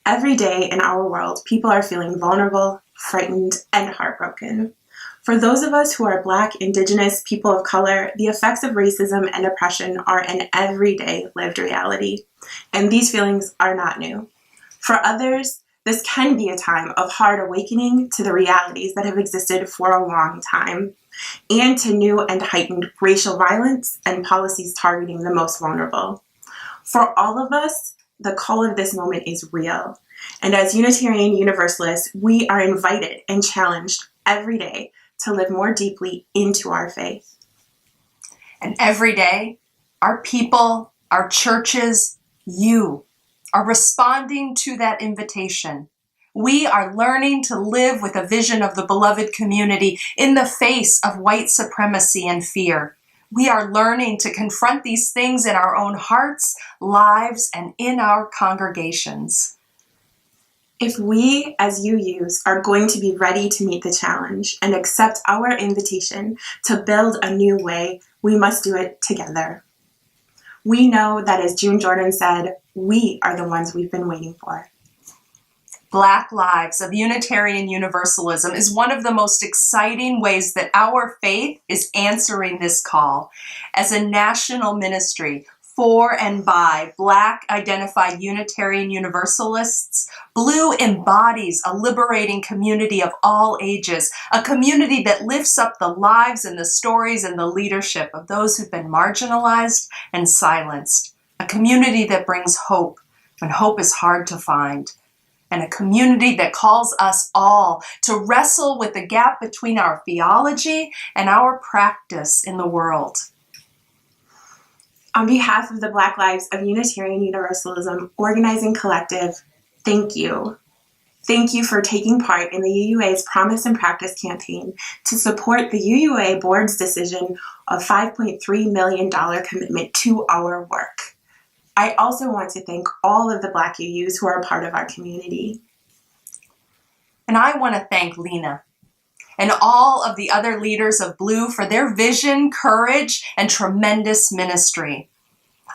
Every day in our world, people are feeling vulnerable, frightened, and heartbroken. For those of us who are Black, Indigenous, people of color, the effects of racism and oppression are an everyday lived reality, and these feelings are not new. For others, this can be a time of hard awakening to the realities that have existed for a long time, and to new and heightened racial violence and policies targeting the most vulnerable. For all of us, the call of this moment is real. And as Unitarian Universalists, we are invited and challenged every day to live more deeply into our faith. And every day, our people, our churches, you are responding to that invitation. We are learning to live with a vision of the beloved community in the face of white supremacy and fear. We are learning to confront these things in our own hearts, lives, and in our congregations. If we, as UUs, are going to be ready to meet the challenge and accept our invitation to build a new way, we must do it together. We know that, as June Jordan said, we are the ones we've been waiting for. Black Lives of Unitarian Universalism is one of the most exciting ways that our faith is answering this call. As a national ministry for and by Black identified Unitarian Universalists, BLUU embodies a liberating community of all ages, a community that lifts up the lives and the stories and the leadership of those who've been marginalized and silenced, a community that brings hope when hope is hard to find, and a community that calls us all to wrestle with the gap between our theology and our practice in the world. On behalf of the Black Lives of Unitarian Universalism Organizing Collective, thank you. Thank you for taking part in the UUA's Promise and Practice campaign to support the UUA Board's decision of $5.3 million commitment to our work. I also want to thank all of the Black UUs who are a part of our community. And I want to thank Lena and all of the other leaders of BLUU for their vision, courage, and tremendous ministry.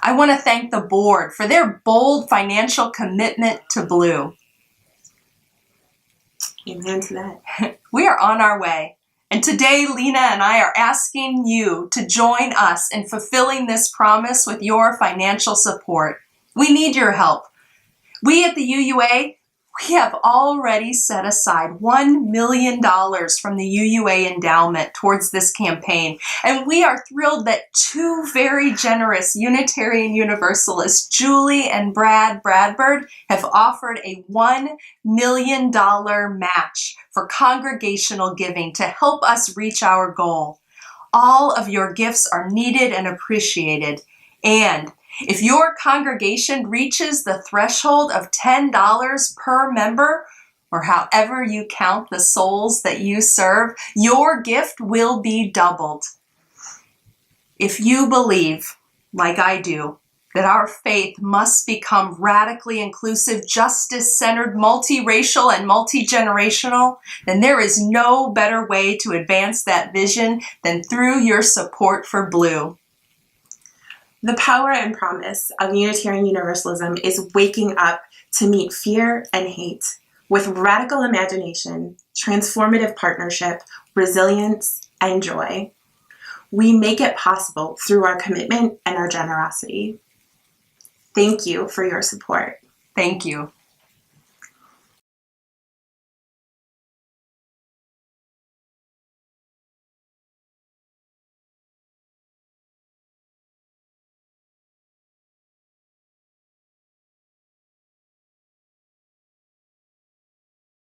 I want to thank the board for their bold financial commitment to BLUU. Amen to that. We are on our way. And today, Lena and I are asking you to join us in fulfilling this promise with your financial support. We need your help. We at the UUA, we have already set aside $1 million from the UUA endowment towards this campaign. And we are thrilled that two very generous Unitarian Universalists, Julie and Brad Bradford, have offered a $1 million match for congregational giving to help us reach our goal. All of your gifts are needed and appreciated. And if your congregation reaches the threshold of $10 per member, or however you count the souls that you serve, your gift will be doubled. If you believe, like I do, that our faith must become radically inclusive, justice-centered, multiracial, and multi-generational, then there is no better way to advance that vision than through your support for BLUU. The power and promise of Unitarian Universalism is waking up to meet fear and hate with radical imagination, transformative partnership, resilience, and joy. We make it possible through our commitment and our generosity. Thank you for your support. Thank you.